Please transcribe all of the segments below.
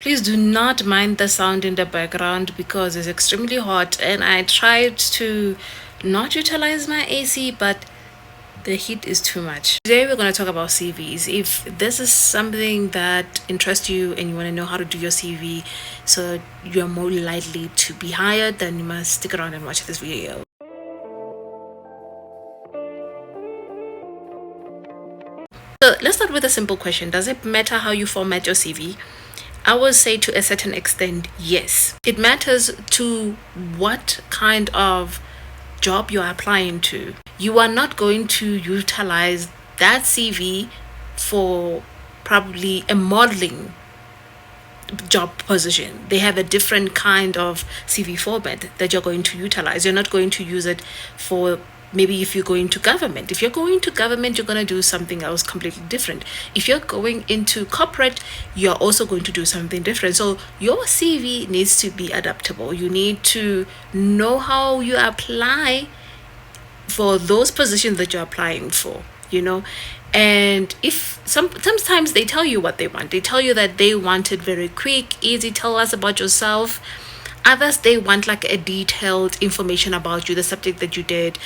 Please do not mind the sound in the background because it's extremely hot and I tried to not utilize my AC, but the heat is too much. Today we're going to talk about CVs. If this is something that interests you and you want to know how to do your CV so you're more likely to be hired, then you must stick around and watch this video. So let's start with a simple question. Does it matter how you format your CV? I would say to a certain extent, yes. It matters to what kind of job you're applying to. You are not going to utilize that CV for probably a modeling job position. They have a different kind of CV format that you're going to utilize. You're not going to use it for, maybe if you're going to government. If you're going to government, you're going to do something else completely different. If you're going into corporate, you're also going to do something different. So your CV needs to be adaptable. You need to know how you apply for those positions that you're applying for, and if sometimes they tell you what they want. They tell you that they want it very quick, easy, tell us about yourself. Others, they want like a detailed information about you, the subject that you did,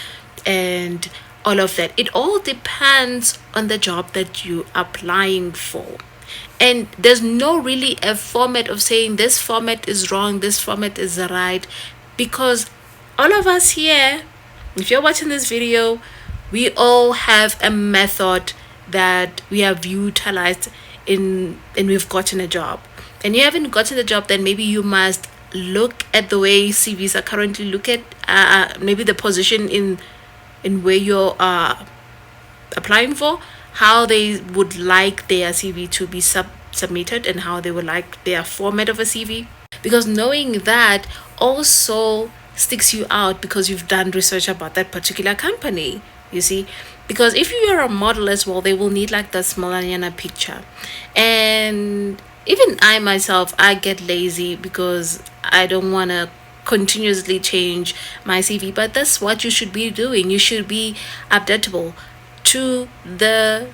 and all of that. It all depends on the job that you're applying for. And there's no really a format of saying this format is wrong, this format is right, because all of us here, if you're watching this video, we all have a method that we have utilized in and we've gotten a job. And you haven't gotten a job, then maybe you must look at the way CVs are currently look at maybe the position in where you're applying for, how they would like their CV to be submitted, and how they would like their format of a CV. Because knowing that also sticks you out because you've done research about that particular company, you see. Because if you are a model as well, they will need like the small picture. And even I myself, I get lazy because I don't want to continuously change my CV. But that's what you should be doing. You should be adaptable to the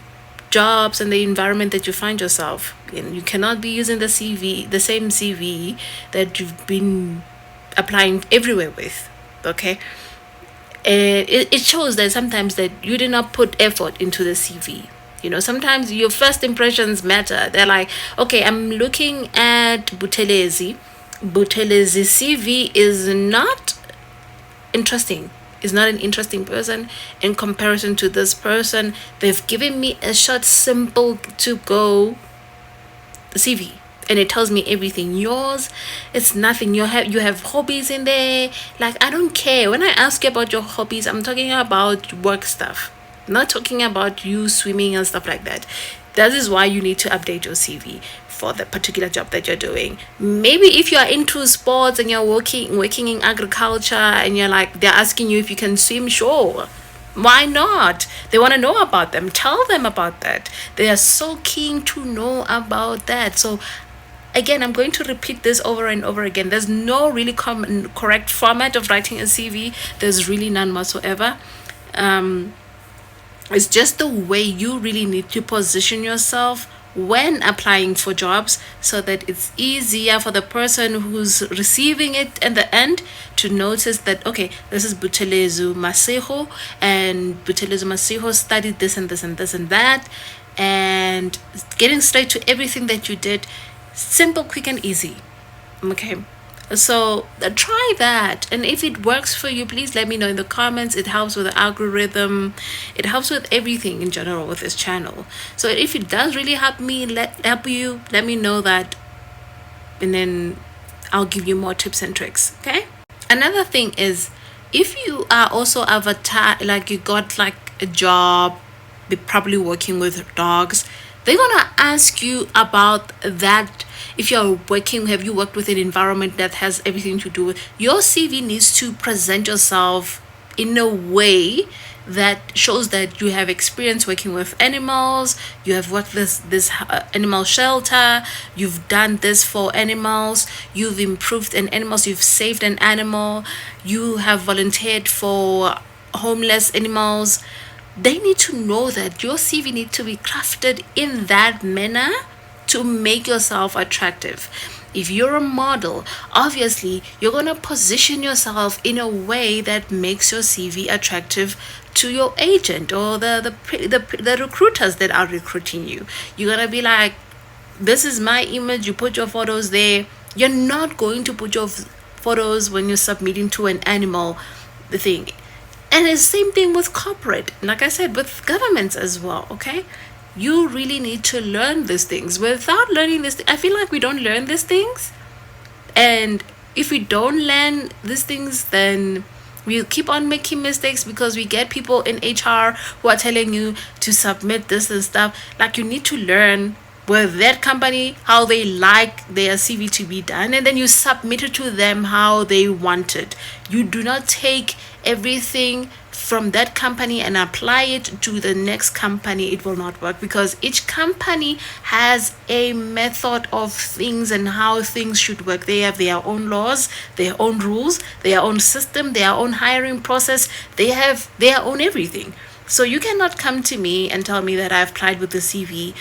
jobs and the environment that you find yourself in. You cannot be using the same CV that you've been applying everywhere with. Okay. And it shows that sometimes that you did not put effort into the CV. Sometimes your first impressions matter. They're like, okay, I'm looking at Buthelezi. Buthelezi's CV is not interesting. Is not an interesting person in comparison to this person. They've given me a short, simple to go CV, and it tells me everything. Yours, it's nothing. You have hobbies in there. Like, I don't care. When I ask you about your hobbies, I'm talking about work stuff, not talking about you swimming and stuff like that. That is why you need to update your CV for the particular job that you're doing. Maybe if you are into sports and you're working in agriculture, and you're like, they're asking you if you can swim, sure. Why not? They want to know about them. Tell them about that. They are so keen to know about that. So again, I'm going to repeat this over and over again. There's no really correct format of writing a CV. There's really none whatsoever. It's just the way you really need to position yourself when applying for jobs, so that it's easier for the person who's receiving it in the end to notice that, okay, this is Butelezu Masejo, and Butelezu Masejo studied this and this and this and that, and getting straight to everything that you did, simple, quick, and easy. Okay. So try that, and if it works for you, please let me know in the comments. It helps with the algorithm, it helps with everything in general with this channel. So if it does really help me, let me know that, and then I'll give you more tips and tricks. Okay. Another thing is, if you are also like you got like a job, be probably working with dogs, they're gonna ask you about that. If you're working, have you worked with an environment that has everything to do with your CV? Needs to present yourself in a way that shows that you have experience working with animals. You have worked this animal shelter. You've done this for animals. You've improved an animals. You've saved an animal. You have volunteered for homeless animals. They need to know that your CV need to be crafted in that manner to make yourself attractive. If you're a model, obviously you're going to position yourself in a way that makes your CV attractive to your agent or the recruiters that are recruiting you. You're going to be like, this is my image, you put your photos there. You're not going to put your photos when you're submitting to an animal thing. And it's the same thing with corporate, like I said, with governments as well. Okay, you really need to learn these things. Without learning this, I feel like we don't learn these things. And if we don't learn these things, then we'll keep on making mistakes, because we get people in HR who are telling you to submit this and stuff. Like, you need to learn with that company how they like their CV to be done, and then you submit it to them how they want it. You do not take everything from that company and apply it to the next company. It will not work, because each company has a method of things and how things should work. They have their own laws, their own rules, their own system, their own hiring process. They have their own everything. So you cannot come to me and tell me that I've applied with the CV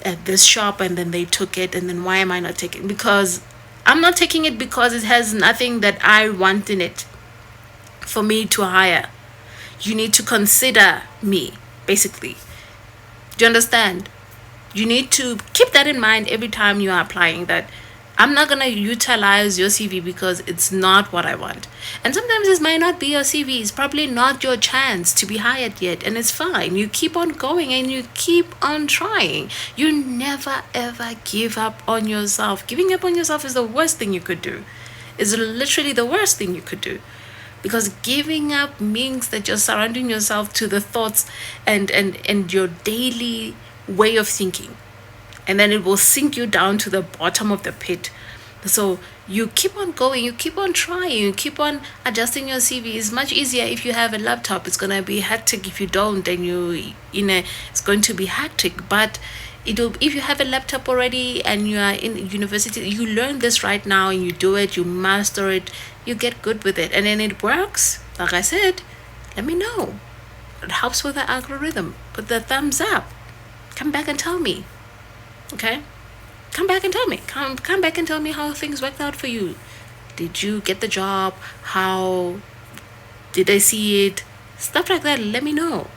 at this shop and then they took it, and then why am I not taking it? Because I'm not taking it because it has nothing that I want in it for me to hire. You need to consider me, basically. Do you understand? You need to keep that in mind every time you are applying, that I'm not going to utilize your CV because it's not what I want. And sometimes this might not be your CV. It's probably not your chance to be hired yet. And it's fine. You keep on going and you keep on trying. You never ever give up on yourself. Giving up on yourself is the worst thing you could do. It's literally the worst thing you could do. Because giving up means that you're surrounding yourself to the thoughts and your daily way of thinking. And then it will sink you down to the bottom of the pit. So you keep on going, you keep on trying, you keep on adjusting your CV. It's much easier if you have a laptop. It's gonna be hectic if you don't, and it's going to be hectic. But if you have a laptop already and you are in university, you learn this right now and you do it, you master it, you get good with it, and then it works. Like I said, let me know. It helps with the algorithm. Put the thumbs up. Come back and tell me. Okay, come back and tell me. Come back and tell me how things worked out for you. Did you get the job? How did they see it? Stuff like that. Let me know.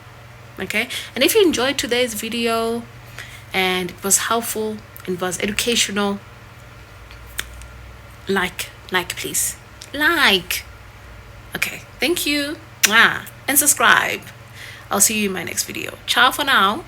Okay, and if you enjoyed today's video and it was helpful, it was educational, like please, like. Okay, thank you. And subscribe. I'll see you in my next video. Ciao for now.